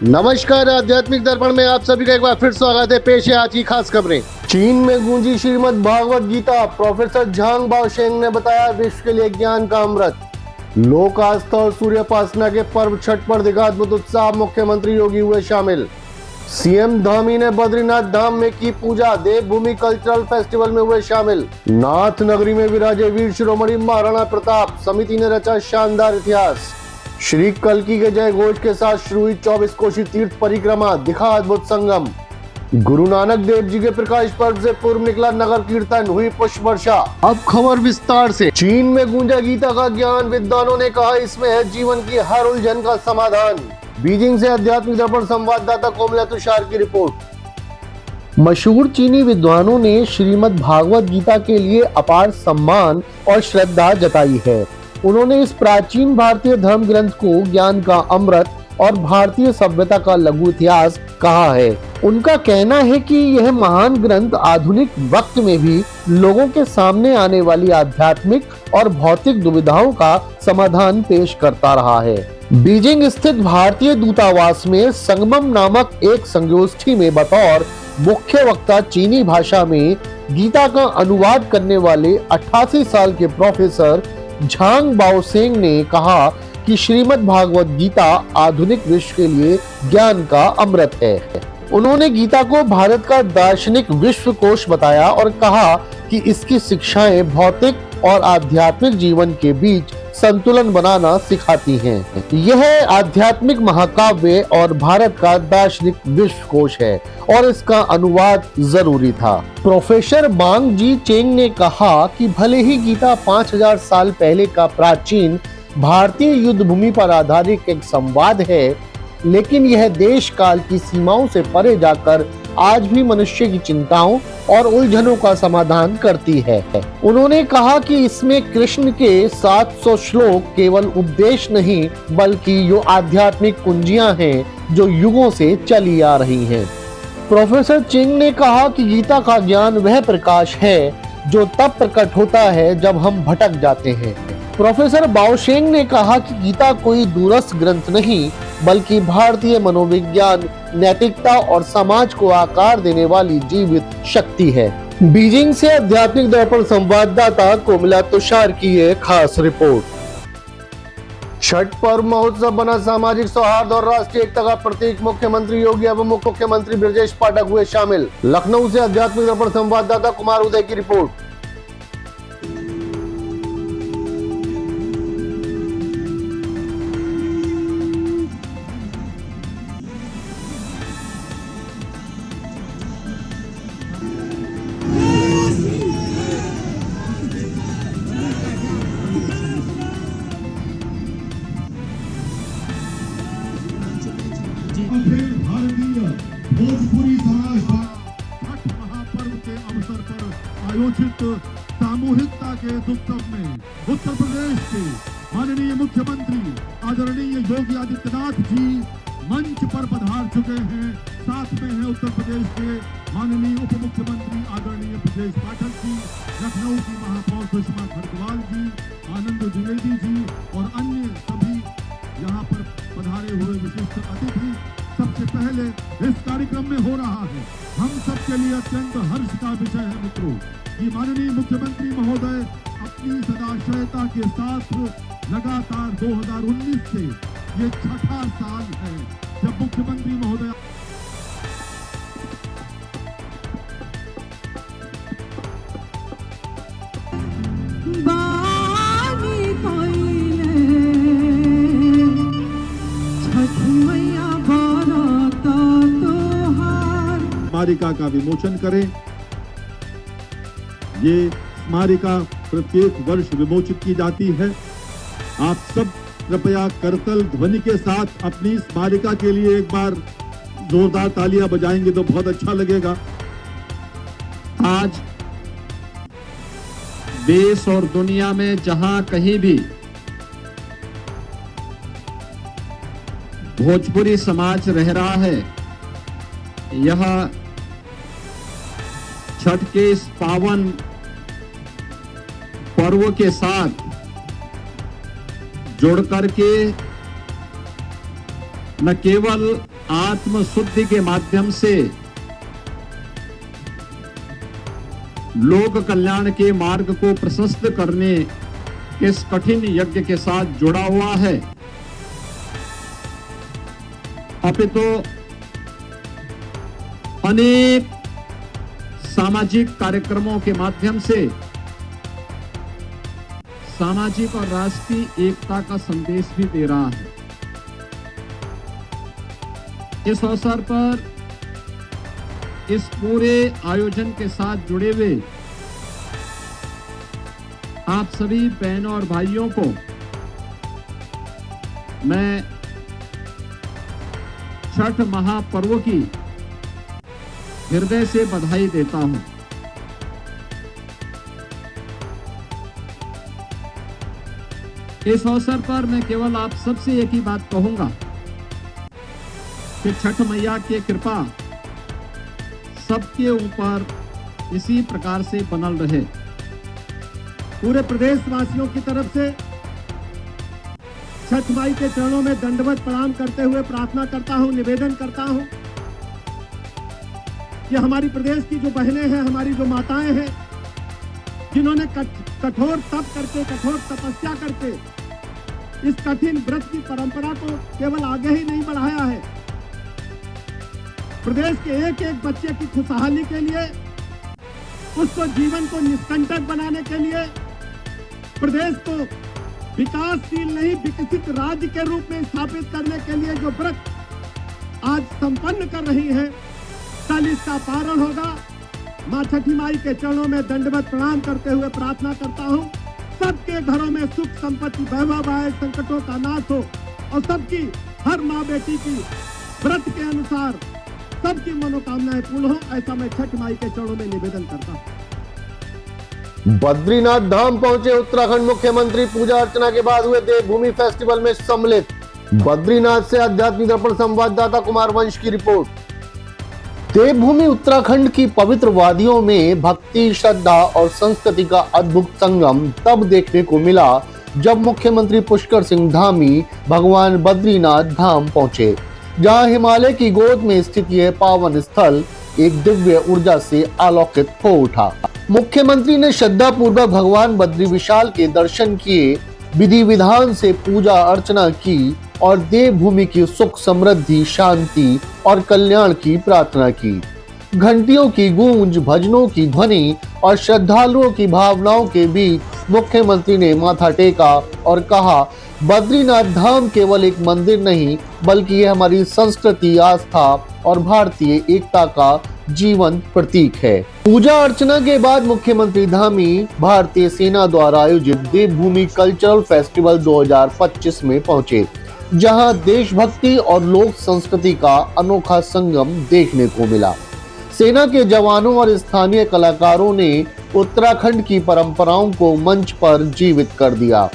नमस्कार, आध्यात्मिक दर्पण में आप सभी का एक बार फिर स्वागत है। पेश है आज की खास खबरें। चीन में गूंजी श्रीमद् भागवत गीता। प्रोफेसर झांग बाओशेंग ने बताया विश्व के लिए ज्ञान का अमृत। लोक आस्था और सूर्योपासना के पर्व छठ पर दिखा अद्भुत उत्साह। मुख्यमंत्री योगी हुए शामिल। सीएम धामी ने बद्रीनाथ धाम में की पूजा। देवभूमि कल्चरल फेस्टिवल में हुए शामिल। नाथ नगरी में विराजे वीर शिरोमणि महाराणा प्रताप। समिति ने रचा शानदार इतिहास। श्री कल्की के जय घोष के साथ शुरू हुई 24 कोशी तीर्थ परिक्रमा। दिखा अद्भुत संगम। गुरु नानक देव जी के प्रकाश पर्व से पूर्व निकला नगर कीर्तन। हुई पुष्प वर्षा। अब खबर विस्तार से। चीन में गूंजा गीता का ज्ञान। विद्वानों ने कहा इसमें है जीवन की हर उलझन का समाधान। बीजिंग से आध्यात्मिक दर्पण संवाददाता कोमला तुषार की रिपोर्ट। मशहूर चीनी विद्वानों ने श्रीमद् भागवत गीता के लिए अपार सम्मान और श्रद्धा जताई है। उन्होंने इस प्राचीन भारतीय धर्म ग्रंथ को ज्ञान का अमृत और भारतीय सभ्यता का लघु इतिहास कहा है। उनका कहना है कि यह महान ग्रंथ आधुनिक वक्त में भी लोगों के सामने आने वाली आध्यात्मिक और भौतिक दुविधाओं का समाधान पेश करता रहा है। बीजिंग स्थित भारतीय दूतावास में संगमम नामक एक संगोष्ठी में बतौर मुख्य वक्ता चीनी भाषा में गीता का अनुवाद करने वाले 88 साल के प्रोफेसर झांग बाओशेंग ने कहा कि श्रीमद् भागवत गीता आधुनिक विश्व के लिए ज्ञान का अमृत है। उन्होंने गीता को भारत का दार्शनिक विश्वकोश बताया और कहा कि इसकी शिक्षाएं भौतिक और आध्यात्मिक जीवन के बीच संतुलन बनाना सिखाती हैं। यह आध्यात्मिक महाकाव्य और भारत का दार्शनिक विश्वकोश है और इसका अनुवाद जरूरी था। प्रोफेसर बांग जी चेंग ने कहा कि भले ही गीता 5000 साल पहले का प्राचीन भारतीय युद्ध भूमि पर आधारित एक संवाद है, लेकिन यह देश काल की सीमाओं से परे जाकर आज भी मनुष्य की चिंताओं और उलझनों का समाधान करती है। उन्होंने कहा कि इसमें कृष्ण के 700 श्लोक केवल उपदेश नहीं बल्कि यो आध्यात्मिक कुंजियां हैं जो युगों से चली आ रही हैं। प्रोफेसर चिंग ने कहा कि गीता का ज्ञान वह प्रकाश है जो तब प्रकट होता है जब हम भटक जाते हैं। प्रोफेसर बाओशेंग ने कहा कि गीता कोई दूरस्थ ग्रंथ नहीं बल्कि भारतीय मनोविज्ञान, नैतिकता और समाज को आकार देने वाली जीवित शक्ति है। बीजिंग से आध्यात्मिक दर्पण संवाददाता कोमला तुषार की ये खास रिपोर्ट। छठ पर्व महोत्सव बना सामाजिक सौहार्द और राष्ट्रीय एकता का प्रतीक। मुख्यमंत्री योगी एवं उप मुख्यमंत्री ब्रजेश पाठक हुए शामिल। लखनऊ से आध्यात्मिक दर्पण संवाददाता कुमार उदय की रिपोर्ट। अखिल भारतीय भोजपुरी समाज छठ महापर्व के अवसर पर आयोजित सामूहिकता के उत्सव में उत्तर प्रदेश के माननीय मुख्यमंत्री आदरणीय योगी आदित्यनाथ जी मंच पर पधार चुके हैं। साथ में हैं उत्तर प्रदेश के माननीय उप मुख्यमंत्री आदरणीय ब्रजेश पाठक जी, लखनऊ की महापौर सुषमा खरगवाल जी, आनंद द्विवेदी जी और अन्य सभी यहाँ पर पधारे हुए विशिष्ट अतिथि। सबसे पहले इस कार्यक्रम में हो रहा है हम सबके लिए अत्यंत हर्ष का विषय है मित्रों कि माननीय मुख्यमंत्री महोदय अपनी सदाशयता के साथ लगातार 2019 से ये छठा साल है जब मुख्यमंत्री महोदय स्मारिका का विमोचन करें। ये स्मारिका प्रत्येक वर्ष विमोचित की जाती है। आप सब कृपया करतल ध्वनि के साथ अपनी स्मारिका के लिए एक बार जोरदार तालियां बजाएंगे तो बहुत अच्छा लगेगा। आज देश और दुनिया में जहां कहीं भी भोजपुरी समाज रह रहा है, यह छठ के इस पावन पर्व के साथ जुड़ करके न केवल आत्मशुद्धि के माध्यम से लोक कल्याण के मार्ग को प्रशस्त करने के इस कठिन यज्ञ के साथ जुड़ा हुआ है। अपितु अनेक सामाजिक कार्यक्रमों के माध्यम से सामाजिक और राष्ट्रीय एकता का संदेश भी दे रहा है। इस अवसर पर इस पूरे आयोजन के साथ जुड़े हुए आप सभी बहनों और भाइयों को मैं छठ महापर्व की हृदय से बधाई देता हूं। इस अवसर पर मैं केवल आप सबसे एक ही बात कहूंगा कि छठ मैया की कृपा सबके ऊपर इसी प्रकार से बनल रहे। पूरे प्रदेश वासियों की तरफ से छठ माई के चरणों में दंडवत प्रणाम करते हुए प्रार्थना करता हूं, निवेदन करता हूं कि हमारी प्रदेश की जो बहनें हैं, हमारी जो माताएं हैं, जिन्होंने कठोर तप करके, कठोर तपस्या करके इस कठिन व्रत की परंपरा को केवल आगे ही नहीं बढ़ाया है, प्रदेश के एक एक बच्चे की खुशहाली के लिए, उसको जीवन को निष्कंटक बनाने के लिए, प्रदेश को विकासशील नहीं विकसित राज्य के रूप में स्थापित करने के लिए जो व्रत आज संपन्न कर रही है, कल इसका पारण होगा। मां छठी माई के चरणों में दंडवत प्रणाम करते हुए प्रार्थना करता हूं, सबके घरों में सुख संपत्ति वैभव आए, संकटों का नाश हो और सबकी, हर माँ बेटी की व्रत के अनुसार सबकी मनोकामनाएं पूर्ण हो, ऐसा मैं छठ माई के चरणों में निवेदन करता हूं। बद्रीनाथ धाम पहुंचे उत्तराखंड मुख्यमंत्री, पूजा अर्चना के बाद हुए देवभूमि फेस्टिवल में सम्मिलित। बद्रीनाथ से आध्यात्मिक दर्पण संवाददाता कुमार वंश की रिपोर्ट। देवभूमि उत्तराखंड की पवित्र वादियों में भक्ति, श्रद्धा और संस्कृति का अद्भुत संगम तब देखने को मिला जब मुख्यमंत्री पुष्कर सिंह धामी भगवान बद्रीनाथ धाम पहुंचे, जहां हिमालय की गोद में स्थित यह पावन स्थल एक दिव्य ऊर्जा से आलोकित हो उठा। मुख्यमंत्री ने श्रद्धा पूर्वक भगवान बद्री विशाल के दर्शन किए, विधि विधान से पूजा अर्चना की और देवभूमि की सुख समृद्धि, शांति और कल्याण की प्रार्थना की। घंटियों की गूंज, भजनों की ध्वनि और श्रद्धालुओं की भावनाओं के बीच मुख्यमंत्री ने माथा टेका और कहा, बद्रीनाथ धाम केवल एक मंदिर नहीं बल्कि ये हमारी संस्कृति, आस्था और भारतीय एकता का जीवंत प्रतीक है। पूजा अर्चना के बाद मुख्यमंत्री धामी भारतीय सेना द्वारा आयोजित देवभूमि कल्चरल फेस्टिवल 2025 में पहुंचे, जहां देशभक्ति और लोक संस्कृति का अनोखा संगम देखने को मिला। सेना के जवानों और स्थानीय कलाकारों ने उत्तराखंड की परंपराओं को मंच पर जीवित कर दिया।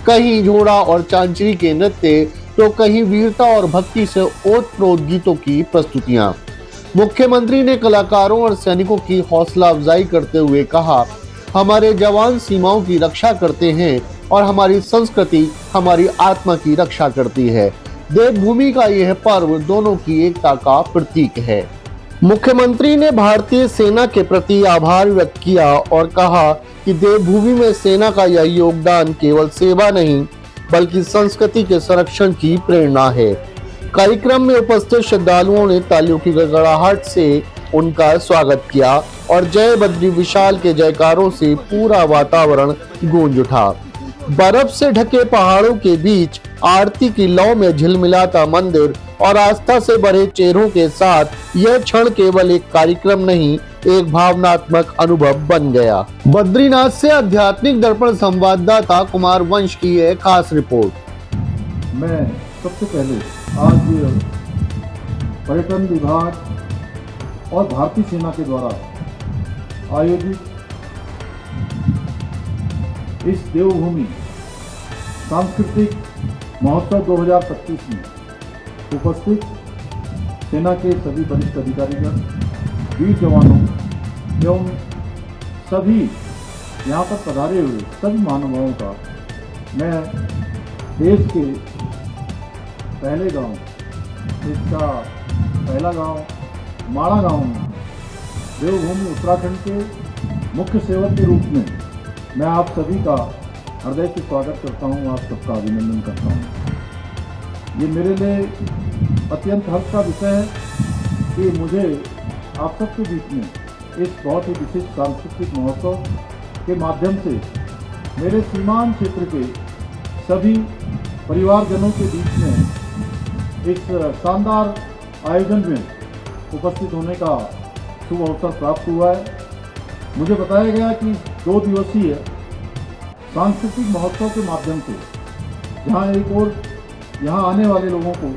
कहीं घोड़ा और चांचरी के नृत्य तो कहीं वीरता और भक्ति से ओतप्रोत गीतों की प्रस्तुतियां। मुख्यमंत्री ने कलाकारों और सैनिकों की हौसला अफजाई करते हुए कहा, हमारे जवान सीमाओं की रक्षा करते हैं और हमारी संस्कृति हमारी आत्मा की रक्षा करती है। देवभूमि का यह पर्व दोनों की एकता का प्रतीक है। मुख्यमंत्री ने भारतीय सेना के प्रति आभार व्यक्त किया और कहा कि देवभूमि में सेना का यह योगदान केवल सेवा नहीं बल्कि संस्कृति के संरक्षण की प्रेरणा है। कार्यक्रम में उपस्थित श्रद्धालुओं ने तालियों की गड़गड़ाहट से उनका स्वागत किया और जय बद्री विशाल के जयकारों से पूरा वातावरण गूंज उठा। बर्फ से ढके पहाड़ों के बीच आरती की लौ में झिलमिलाता मंदिर और आस्था से भरे चेहरों के साथ यह क्षण केवल एक कार्यक्रम नहीं, एक भावनात्मक अनुभव बन गया। बद्रीनाथ से आध्यात्मिक दर्पण संवाददाता कुमार वंश की यह खास रिपोर्ट। मैं सबसे पहले आज पर्यटन विभाग और भारतीय सेना के द्वारा आयोजित इस देवभूमि सांस्कृतिक महोत्सव 2025 में उपस्थित सेना के सभी वरिष्ठ अधिकारीगण, वीर जवानों एवं सभी यहाँ पर पधारे हुए सभी महानुभावों का मैं देश के पहले गांव इसका पहला गांव माड़ा गांव में देवभूमि उत्तराखंड के मुख्य सेवक के रूप में मैं आप सभी का हृदय से स्वागत करता हूं, आप सबका अभिनंदन करता हूं। ये मेरे लिए अत्यंत हर्ष का विषय है कि मुझे आप सबके बीच में इस बहुत ही विशिष्ट सांस्कृतिक महोत्सव के माध्यम से मेरे सीमांत क्षेत्र के सभी परिवारजनों के बीच में इस शानदार आयोजन में उपस्थित होने का शुभ अवसर प्राप्त हुआ है। मुझे बताया गया कि 2 दिवसीय सांस्कृतिक महोत्सव के माध्यम से जहां एक और यहाँ आने वाले लोगों को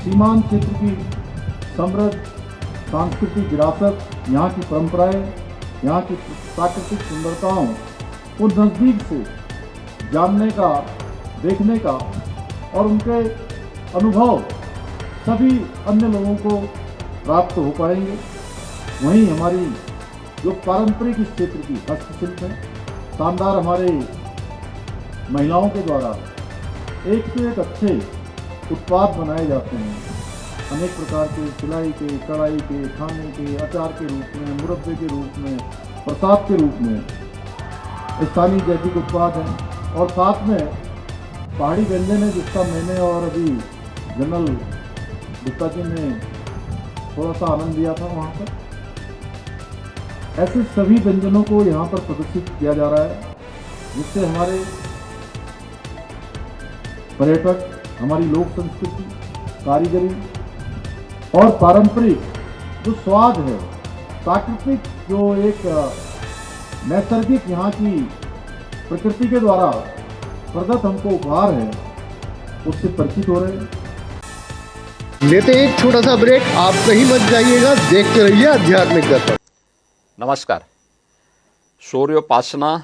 सीमांत क्षेत्र की समृद्ध सांस्कृतिक विरासत, यहाँ की परंपराएं, यहाँ की प्राकृतिक सुंदरताओं को नज़दीक से जानने का, देखने का और उनके अनुभव सभी अन्य लोगों को प्राप्त हो पाएंगे। वहीं हमारी जो पारंपरिक इस क्षेत्र की हस्तशिल्प है, शानदार हमारे महिलाओं के द्वारा एक से एक अच्छे उत्पाद बनाए जाते हैं। अनेक प्रकार के सिलाई के, कढ़ाई के, खाने के, अचार के रूप में, मुरब्बे के रूप में, प्रसाद के रूप में स्थानीय जैविक उत्पाद हैं और साथ में पहाड़ी व्यंजन है जिसका मैंने और अभी जनरल गुप्ता जी ने थोड़ा सा आनंद लिया था वहाँ पर। ऐसे सभी व्यंजनों को यहाँ पर प्रदर्शित किया जा रहा है जिससे हमारे पर्यटक, हमारी लोक संस्कृति, कारीगरी और पारंपरिक जो स्वाद है, प्राकृतिक जो एक नैसर्गिक यहाँ की प्रकृति के द्वारा प्रदत्त हमको उपहार है, उससे परिचित हो रहे हैं। लेते हैं एक छोटा सा ब्रेक, आप कहीं मत जाइएगा, देखते रहिए आध्यात्मिक दर्पण। नमस्कार। सूर्योपासना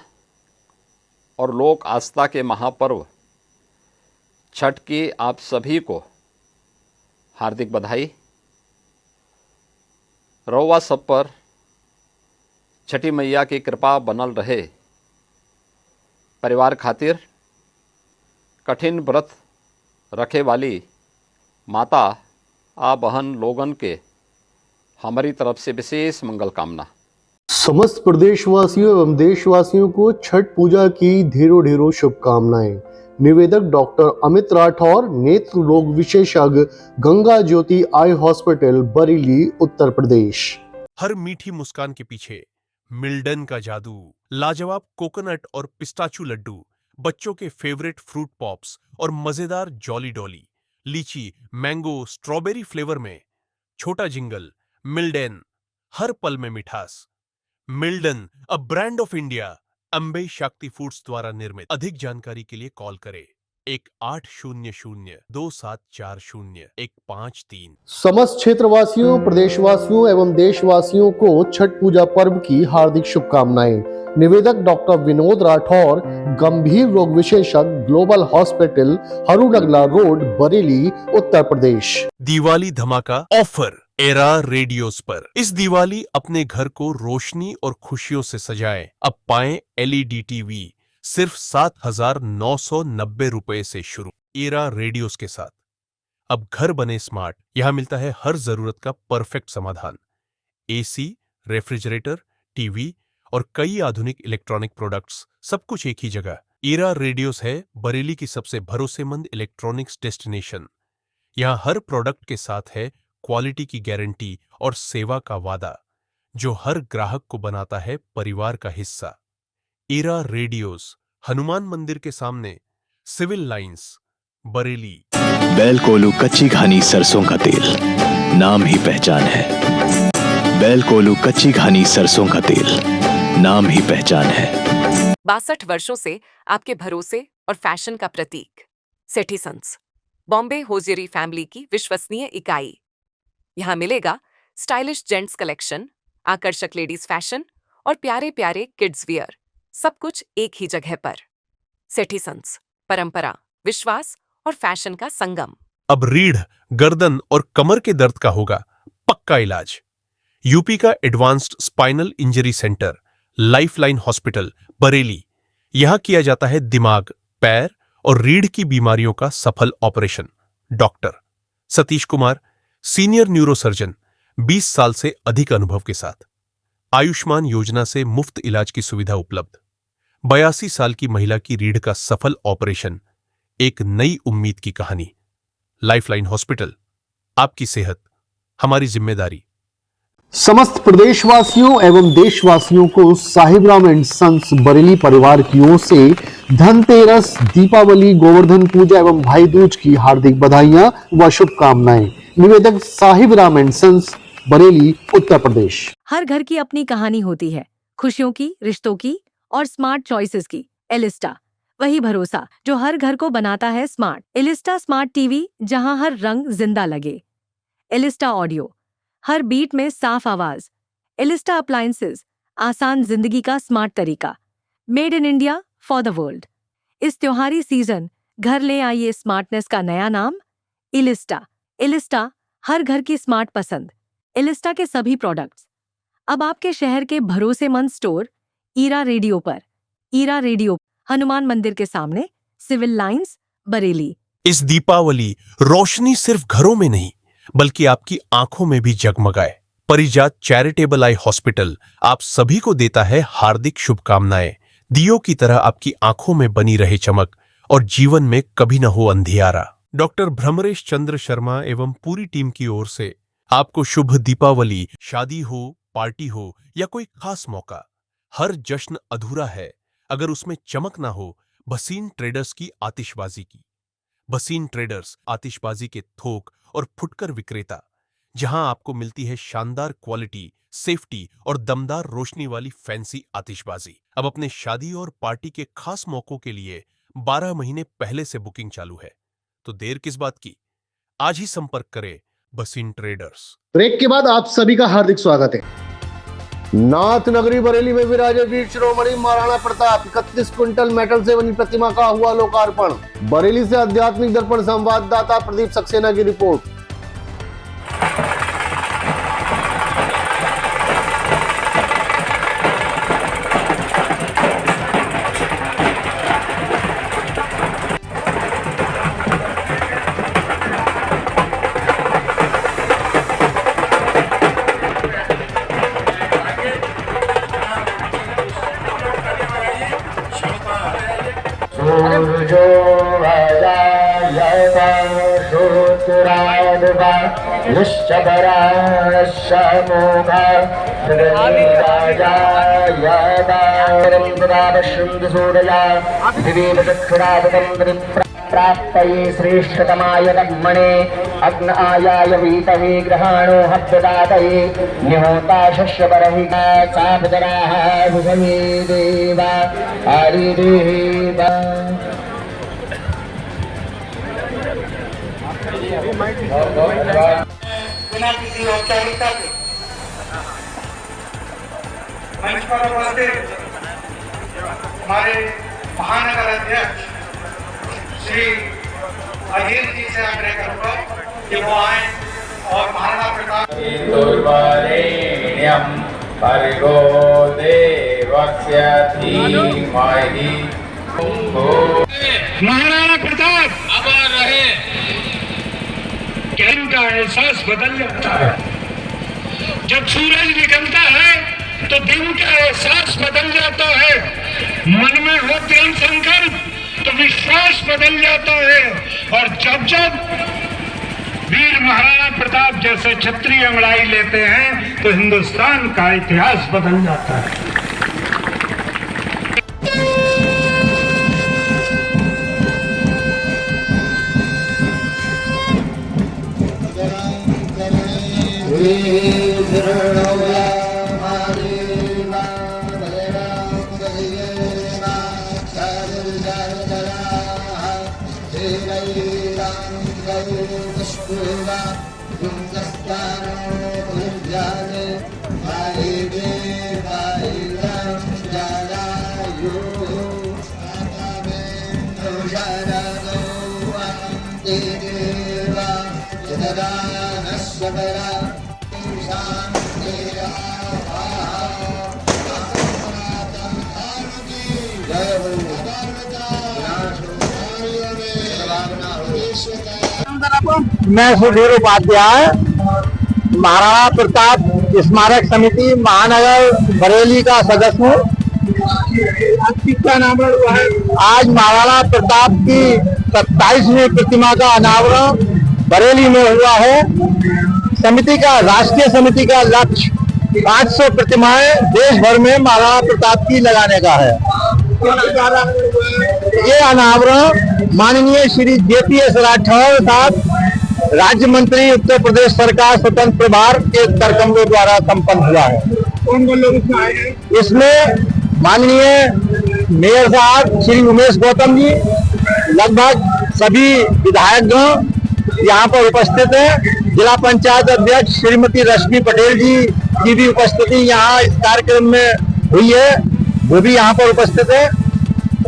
और लोक आस्था के महापर्व छठ की आप सभी को हार्दिक बधाई। रउआ सब पर छठी मैया की कृपा बनल रहे। परिवार खातिर कठिन व्रत रखे वाली माता आ बहन लोगन के हमारी तरफ से विशेष मंगल कामना। समस्त प्रदेशवासियों एवं देशवासियों को छठ पूजा की ढेरों ढेरों शुभकामनाएं। निवेदक डॉक्टर अमित राठौर, नेत्र रोग विशेषज्ञ, गंगा ज्योति आई हॉस्पिटल, बरेली, उत्तर प्रदेश। हर मीठी मुस्कान के पीछे मिल्डन का जादू। लाजवाब कोकोनट और पिस्ताचू लड्डू, बच्चों के फेवरेट फ्रूट पॉप्स और मजेदार जॉली डॉली, लीची, मैंगो, स्ट्रॉबेरी फ्लेवर में छोटा जिंगल। मिल्डन, हर पल में मिठास। Mildon, a brand of India, Ambe Shakti foods द्वारा निर्मित। अधिक जानकारी के लिए कॉल करें 1800-2740-153। समस्त क्षेत्रवासियों, प्रदेशवासियों एवं देशवासियों को छठ पूजा पर्व की हार्दिक शुभकामनाएं। निवेदक डॉक्टर विनोद राठौर, गंभीर रोग विशेषज्ञ, global hospital, Harunagla road, Bareilly, Uttar Pradesh. Diwali धमाका ऑफर एरा रेडियोस पर। इस दिवाली अपने घर को रोशनी और खुशियों से सजाएं। अब पाएं एलईडी टीवी सिर्फ 7,990 रुपए से शुरू। एरा रेडियोस के साथ अब घर बने स्मार्ट। यहां मिलता है हर जरूरत का परफेक्ट समाधान। एसी, रेफ्रिजरेटर, टीवी और कई आधुनिक इलेक्ट्रॉनिक प्रोडक्ट्स, सब कुछ एक ही जगह। एरा रेडियोस है बरेली की सबसे भरोसेमंद इलेक्ट्रॉनिक्स डेस्टिनेशन। यहां हर प्रोडक्ट के साथ है क्वालिटी की गारंटी और सेवा का वादा, जो हर ग्राहक को बनाता है परिवार का हिस्सा। एरा रेडियोस, हनुमान मंदिर के सामने, सिविल लाइंस, बरेली। बैल कोलू कच्ची घानी सरसों का तेल, नाम ही पहचान है। बैल कोलू कच्ची घानी सरसों का तेल, नाम ही पहचान है। 62 वर्षों से आपके भरोसे और फैशन का प्रतीक सेठी सन्स, बॉम्बे होजियरी फैमिली की विश्वसनीय इकाई। यहाँ मिलेगा स्टाइलिश जेंट्स कलेक्शन, आकर्षक लेडीज फैशन और प्यारे प्यारे किड्स वियर, सब कुछ एक ही जगह पर। सेठी सन्स, परंपरा, विश्वास और फैशन का संगम। अब रीढ़, गर्दन और कमर के दर्द का होगा पक्का इलाज। यूपी का advanced spinal injury centre, lifeline hospital, Bareilly. यहां किया जाता है दिमाग, पैर और रीढ़ की बीमारियों का सफल operation. Doctor Satish Kumar, senior neurosurgeon 20 साल से अधिक अनुभव के साथ, आयुष्मान योजना से मुफ्त इलाज की सुविधा उपलब्ध, 82 साल की महिला की रीढ़ का सफल ऑपरेशन, एक नई उम्मीद की कहानी। लाइफलाइन हॉस्पिटल, आपकी सेहत हमारी जिम्मेदारी। समस्त प्रदेशवासियों एवं देशवासियों को साहिबराम एंड सन्स बरेली परिवार की ओर से धनतेरस, दीपावली, गोवर्धन पूजा एवं भाई दूज की हार्दिक बधाइयां व शुभकामनाएं। निवेदक साहिबराम एंड सन्स, बरेली, उत्तर प्रदेश। हर घर की अपनी कहानी होती है, खुशियों की, रिश्तों की और स्मार्ट चॉइसेस की। एलिस्टा, वही भरोसा जो हर घर को बनाता है स्मार्ट। एलिस्टा स्मार्ट टीवी, जहां हर रंग जिंदा लगे। एलिस्टा ऑडियो, हर बीट में साफ आवाज। एलिस्टा अप्लायंसेस, आसान जिंदगी का स्मार्ट तरीका। Made in India for the world. इस त्योहारी सीजन घर ले आइए स्मार्टनेस का नया नाम, एलिस्टा। एलिस्टा, हर घर की स्मार्ट पसंद। एलिस्टा के सभी प्रोडक्ट्स अब आपके शहर के भरोसेमंद स्टोर ईरा रेडियो पर। ईरा रेडियो, हनुमान मंदिर के सामने, सिविल लाइंस, बरेली। इस दीपावली रोशनी सिर्फ घरों में नहीं बल्कि आपकी आंखों में भी जगमगाए। परिजात चैरिटेबल आई हॉस्पिटल आप सभी को देता है हार्दिक शुभकामनाएं। दियों की तरह आपकी आंखों में बनी रहे चमक और जीवन में कभी न हो अंधियारा। डॉक्टर भ्रमरेश चंद्र शर्मा एवं पूरी टीम की ओर से आपको शुभ दीपावली। शादी हो, पार्टी हो या कोई खास मौका, हर जश्न अधूरा है अगर उसमें चमक ना हो भसीन ट्रेडर्स की आतिशबाजी की। भसीन ट्रेडर्स, आतिशबाजी के थोक और फुटकर विक्रेता, जहां आपको मिलती है शानदार क्वालिटी, सेफ्टी और दमदार रोशनी वाली फैंसी आतिशबाजी। अब अपने शादी और पार्टी के खास मौकों के लिए 12 महीने पहले से बुकिंग चालू है, तो देर किस बात की, आज ही संपर्क करें भसीन ट्रेडर्स। ब्रेक के बाद आप सभी का हार्दिक स्वागत है। नाथ नगरी बरेली में विराजे वीर शिरोमणि महाराणा प्रताप 31 क्विंटल मेटल से बनी प्रतिमा का हुआ लोकार्पण। बरेली से आध्यात्मिक दर्पण संवाददाता प्रदीप सक्सेना की रिपोर्ट। प्राप्तये श्रेष्ठतमाय कर्मणे अग्न आयाय वीतवे ग्रहाणो हव्यदातये निहोता शस्यपरहिता सापदराः भुजमे देवा आदिदेवा। बिना किसी औपचारिकता के मंच पर उपस्थित हमारे महानगर अध्यक्ष श्री अधीर जी से आग्रह करूंगा कि वो आए और महाराणा प्रताप महाराणा प्रताप अमर रहे। ज्ञान का एहसास बदल जाता है। जब सूरज निकलता है तो दिन का एहसास बदल जाता है। मन में हो दृढ़ संकल्प तो विश्वास बदल जाता है। और जब जब वीर महाराणा प्रताप जैसे क्षत्रिय अंगड़ाई लेते हैं तो हिंदुस्तान का इतिहास बदल जाता है। मैं सुधीर उपाध्याय महाराणा प्रताप स्मारक समिति महानगर बरेली का सदस्य हूँ। आज महाराणा प्रताप की 27वीं प्रतिमा का अनावरण बरेली में हुआ है। समिति का राष्ट्रीय समिति का लक्ष्य 500 प्रतिमाएं देश भर में महाराणा प्रताप की लगाने का है। ये अनावरण माननीय श्री JPS राठौर साहब राज्य मंत्री उत्तर प्रदेश सरकार स्वतंत्र प्रभार के कार्यक्रमों द्वारा संपन्न हुआ है। कौन कौन लोग इसमें आए हैं? इसमें माननीय मेयर साहब श्री उमेश गौतम जी, लगभग सभी विधायकगण यहाँ पर उपस्थित हैं। जिला पंचायत अध्यक्ष श्रीमती रश्मि पटेल जी की भी उपस्थिति यहाँ इस कार्यक्रम में हुई है, वो भी यहाँ पर उपस्थित है।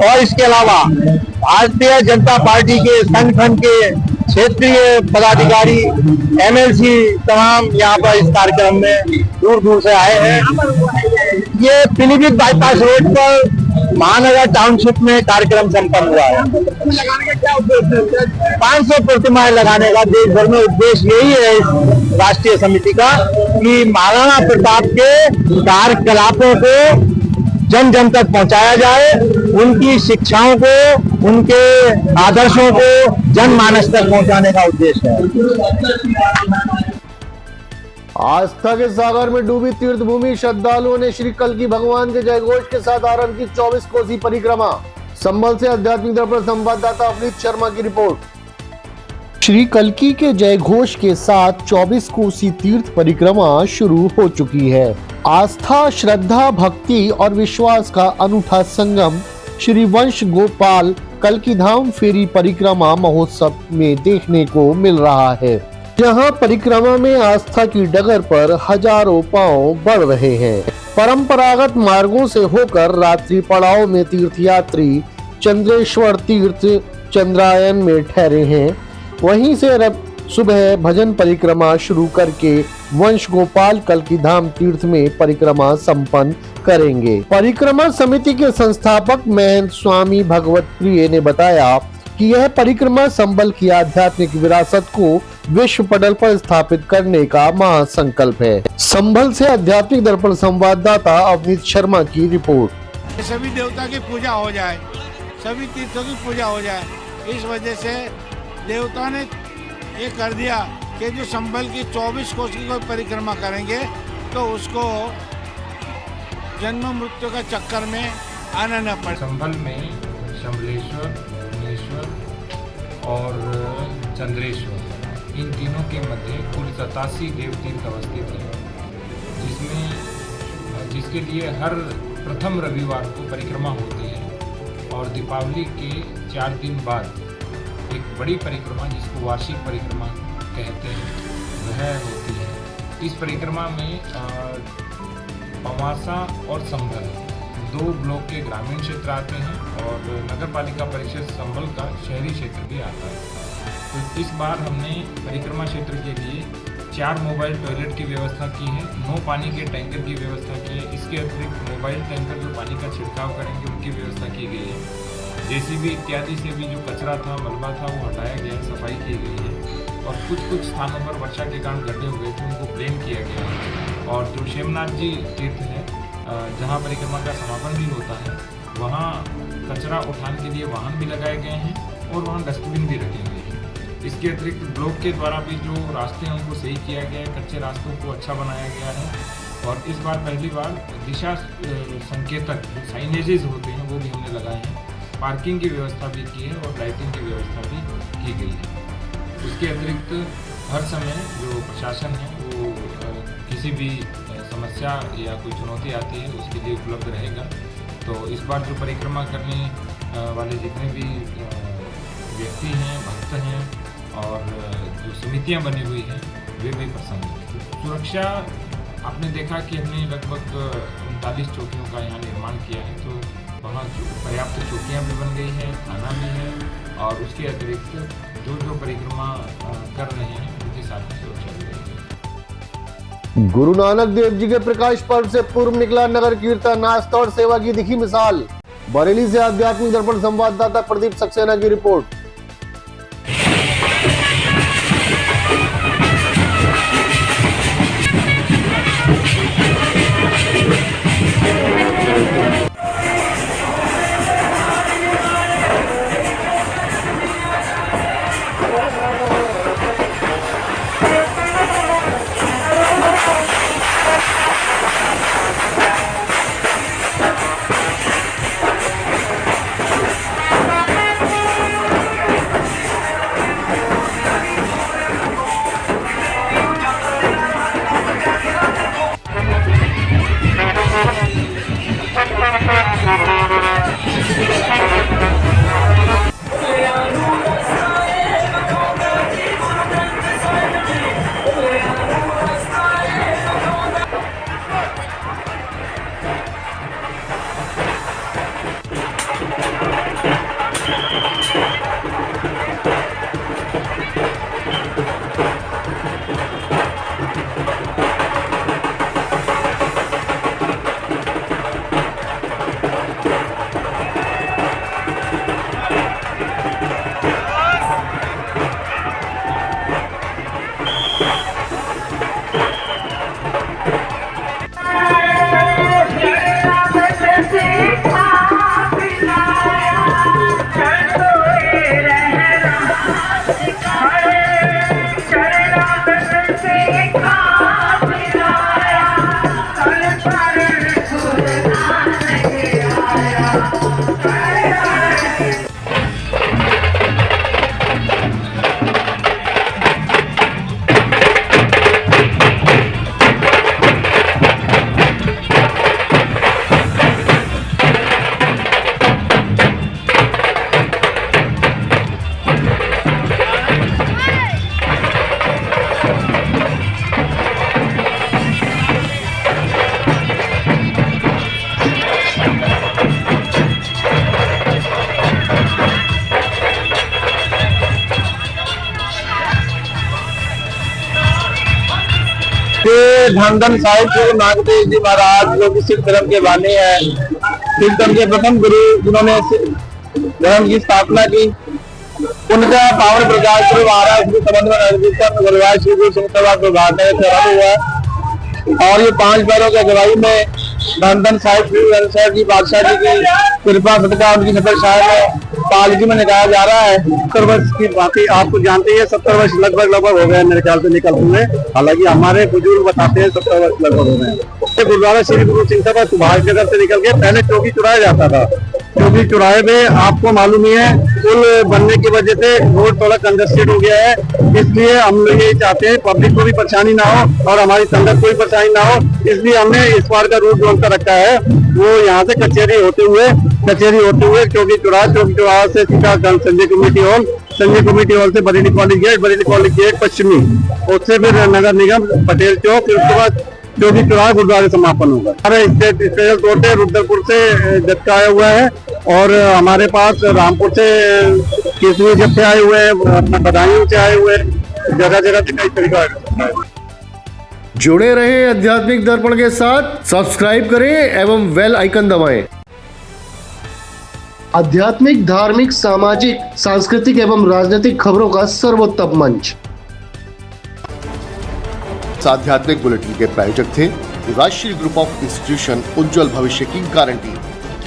और इसके अलावा भारतीय जनता पार्टी के संगठन के क्षेत्रीय पदाधिकारी MLC तमाम यहाँ पर इस कार्यक्रम में दूर दूर से आए हैं। ये पीलीभीत बाईपास रोड पर महानगर टाउनशिप में कार्यक्रम संपन्न हुआ है। लगाने का क्या उद्देश्य है? 500 प्रतिमाएं लगाने का देश भर में उद्देश्य यही है इस राष्ट्रीय समिति का कि महाराणा प्रताप के कार्यकलापों को जन जन तक पहुंचाया जाए, उनकी शिक्षाओं को, उनके आदर्शों को जनमानस तक पहुंचाने का उद्देश्य है। आस्था के सागर में डूबी तीर्थ भूमि, श्रद्धालुओं ने श्री कल्की भगवान के जयघोष के साथ आरंभ की 24 कोसी परिक्रमा। संभल से आध्यात्मिक दर्पण संवाददाता अवनीत शर्मा की रिपोर्ट। श्री कल्की के जयघोष के साथ 24 कोसी तीर्थ परिक्रमा शुरू हो चुकी है। आस्था, श्रद्धा, भक्ति और विश्वास का अनूठा संगम श्री वंश गोपाल कल्की धाम फेरी परिक्रमा महोत्सव में देखने को मिल रहा है। यहाँ परिक्रमा में आस्था की डगर पर हजारों पांव बढ़ रहे हैं। परंपरागत मार्गों से होकर रात्रि पड़ाव में तीर्थयात्री चंद्रेश्वर तीर्थ चंद्रायन में ठहरे हैं। वहीं से सुबह भजन परिक्रमा शुरू करके वंश गोपाल कल्की धाम तीर्थ में परिक्रमा संपन्न करेंगे। परिक्रमा समिति के संस्थापक महंत स्वामी भगवत प्रिय ने बताया कि यह परिक्रमा संबल की आध्यात्मिक विरासत को विश्व पटल पर स्थापित करने का महासंकल्प है। संभल से आध्यात्मिक दर्पण संवाददाता अवनीत शर्मा की रिपोर्ट। सभी देवता की पूजा हो जाए, सभी तीर्थों की पूजा हो जाए, इस वजह से देवता ने ये कर दिया कि जो संभल की 24 कोस की कोई परिक्रमा करेंगे तो उसको जन्म मृत्यु का चक्कर में आना न पड़े। संभल में शंबलेश्वर, भुवनेश्वर और चंद्रेश्वर, इन तीनों के मध्य कुल 87 देवतीर्थ अवस्थित है, जिसके लिए हर प्रथम रविवार को परिक्रमा होती है और दीपावली के 4 दिन बाद एक बड़ी परिक्रमा जिसको वार्षिक परिक्रमा कहते हैं वह होती है। इस परिक्रमा में पवासा और संभल 2 ब्लॉक के ग्रामीण क्षेत्र आते हैं और नगर पालिका परिषद संभल का शहरी क्षेत्र भी आता है। तो इस बार हमने परिक्रमा क्षेत्र के लिए 4 मोबाइल टॉयलेट की व्यवस्था की है, 9 पानी के टैंकर की व्यवस्था की है। इसके अतिरिक्त मोबाइल टैंकर जो पानी का छिड़काव करेंगे उनकी व्यवस्था की गई है। JCB इत्यादि से भी जो कचरा था, मलबा था, वो हटाया गया है, सफाई की गई है और कुछ स्थानों पर वर्षा के कारण गड्ढे हो गए थे, उनको प्लेन किया गया है। और जो शेमनाथ जी तीर्थ है जहाँ परिक्रमा का समापन भी होता है, वहाँ कचरा उठाने के लिए वाहन भी लगाए गए हैं और वहाँ डस्टबिन भी रखे गए हैं। इसके अतिरिक्त ब्लॉक के द्वारा भी जो रास्ते हैं उनको सही किया गया है, कच्चे रास्तों को अच्छा बनाया गया है और इस बार पहली बार दिशा संकेतक जो साइनेजेस होते हैं वो भी हमने लगाए हैं। पार्किंग की व्यवस्था भी की है और लाइटिंग की व्यवस्था भी की गई है। उसके अतिरिक्त हर समय जो प्रशासन है वो किसी भी समस्या या कोई चुनौती आती है उसके लिए उपलब्ध रहेगा। तो इस बार जो परिक्रमा करने वाले जितने भी व्यक्ति हैं, भक्त हैं और जो समितियां बनी हुई हैं वे भी प्रसन्न हैं। सुरक्षा आपने देखा कि हमने लगभग 39 चौकियों का यहाँ निर्माण किया है, तो वहाँ पर्याप्त चौकियाँ भी बन गई है, थाना भी है और उसके अतिरिक्त जो परिक्रमा कर रहे हैं उनके साथ सुरक्षा भी रहेगी। गुरु नानक देव जी के प्रकाश पर्व से पूर्व निकला नगर कीर्तन, आस्था और सेवा की दिखी मिसाल। बरेली से आध्यात्मिक दर्पण संवाददाता प्रदीप सक्सेना की रिपोर्ट। ये धन साहिब गुरु नानक देव जी महाराज जो कि सिख धर्म के बानी है, सिख धर्म के प्रथम गुरु जिन्होंने धर्म की स्थापना की, उनका पावन प्रकाश श्री महाराज श्री संबंध श्री गुरु सिंह प्रभात हुआ। और ये 5 पैरों के गवाही में धन साहिब जी बादशाह जी की कृपा सदका उनकी नजर शायद है पालकी में निकाला जा रहा है। 70 वर्ष की बातें आपको जानते हैं, 70 वर्ष लगभग हो गए मेरे ख्याल से निकलते हुए। हालांकि हमारे बुजुर्ग बताते हैं 70 वर्ष लगभग हो गए। गुरुद्वारा श्री गुरु सिंह सभा सुभाष नगर से निकल के पहले चौकी चुराया जाता था। चौकी चौराहे में आपको मालूम ही है पुल बनने की वजह से रोड थोड़ा कंजस्टेड हो गया है, इसलिए हम लोग यही चाहते हैं पब्लिक को भी परेशानी ना हो और हमारी संगत को भी परेशानी ना हो, इसलिए हमने इस बार का रूट जो रखा है वो यहाँ से कचहरी होते हुए चौकी चौराहा से सीधा संजय कमेटी हॉल से बरेली कॉलेज गेट पश्चिमी, उससे फिर नगर निगम पटेल चौक, फिर उसके बाद चौकी चौराहा गुरुद्वारे समापन होगा। हमारे स्पेशल तौर पे रुद्रपुर से जत्था आया हुआ है और हमारे पास रामपुर से केसरी जत्थे आए हुए हैं, अपना बदायूं से आए हुए हैं, जगह जगह से कई तरीका है। जुड़े रहे आध्यात्मिक दर्पण के साथ, सब्सक्राइब करें एवं बेल आइकन दबाएं। आध्यात्मिक, धार्मिक, सामाजिक, सांस्कृतिक एवं राजनीतिक खबरों का सर्वोत्तम मंच। आध्यात्मिक बुलेटिन के प्रायोजक थे राष्ट्रीय ग्रुप ऑफ इंस्टीट्यूशन, उज्जवल भविष्य की गारंटी,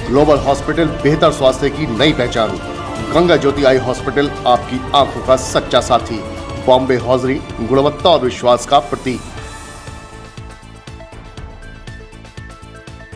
ग्लोबल हॉस्पिटल, बेहतर स्वास्थ्य की नई पहचान, गंगा ज्योति आई हॉस्पिटल, आपकी आंखों का सच्चा साथी, बॉम्बे हॉजरी, गुणवत्ता और विश्वास का प्रतीक।